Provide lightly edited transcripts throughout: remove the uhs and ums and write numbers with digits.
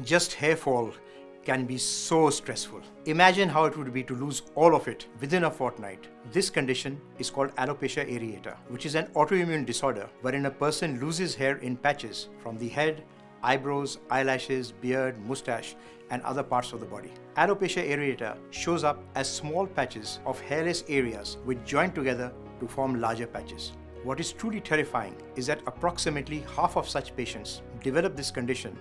just hair fall can be so stressful. Imagine how it would be to lose all of it within a fortnight. This condition is called alopecia areata, which is an autoimmune disorder wherein a person loses hair in patches from the head, eyebrows, eyelashes, beard, mustache, and other parts of the body. Alopecia areata shows up as small patches of hairless areas which join together to form larger patches. What is truly terrifying is that approximately half of such patients develop this condition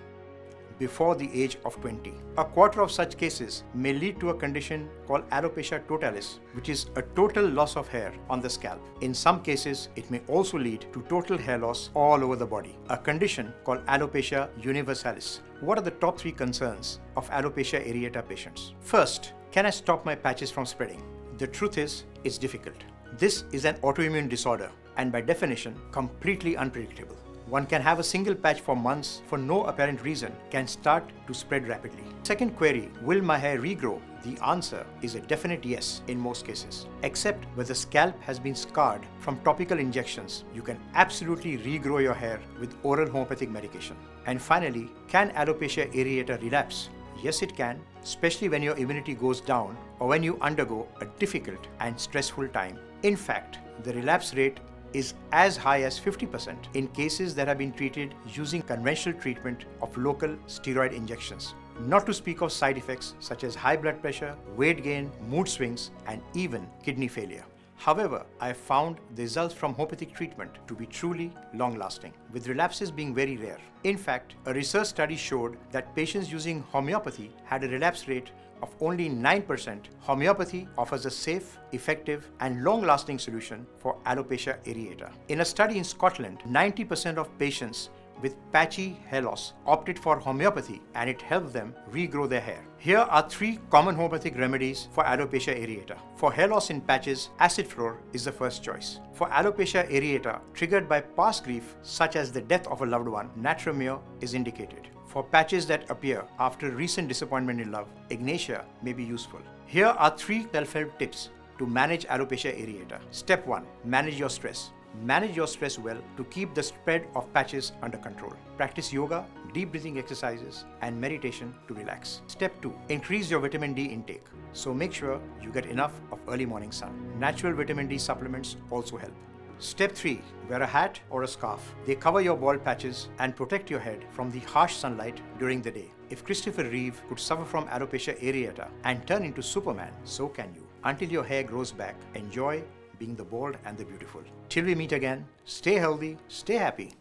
before the age of 20. A quarter of such cases may lead to a condition called alopecia totalis, which is a total loss of hair on the scalp. In some cases, it may also lead to total hair loss all over the body, a condition called alopecia universalis. What are the top 3 concerns of alopecia areata patients? First, can I stop my patches from spreading? The truth is, it's difficult. This is an autoimmune disorder and by definition, completely unpredictable. One can have a single patch for months for no apparent reason can start to spread rapidly. Second query, will my hair regrow? The answer is a definite yes in most cases. Except where the scalp has been scarred from topical injections, you can absolutely regrow your hair with oral homeopathic medication. And finally, can alopecia areata relapse? Yes, it can, especially when your immunity goes down or when you undergo a difficult and stressful time. In fact, the relapse rate is as high as 50% in cases that have been treated using conventional treatment of local steroid injections. Not to speak of side effects such as high blood pressure, weight gain, mood swings, and even kidney failure. However, I have found the results from homeopathic treatment to be truly long-lasting, with relapses being very rare. In fact, a research study showed that patients using homeopathy had a relapse rate of only 9%. Homeopathy offers a safe, effective, and long-lasting solution for alopecia areata. In a study in Scotland, 90% of patients with patchy hair loss opted for homeopathy and it helped them regrow their hair. Here are 3 common homeopathic remedies for alopecia areata. For hair loss in patches, acid fluor is the first choice. For alopecia areata triggered by past grief such as the death of a loved one, Natramyr is indicated. For patches that appear after recent disappointment in love, Ignatia may be useful. Here are 3 self-help tips to manage alopecia areata. Step 1. Manage your stress. Manage your stress well to keep the spread of patches under control. Practice yoga, deep breathing exercises, and meditation to relax. Step 2. Increase your vitamin D intake. So make sure you get enough of early morning sun. Natural vitamin D supplements also help. Step 3. Wear a hat or a scarf. They cover your bald patches and protect your head from the harsh sunlight during the day. If Christopher Reeve could suffer from alopecia areata and turn into Superman, so can you. Until your hair grows back, enjoy being the bold and the beautiful. Till we meet again, stay healthy, stay happy.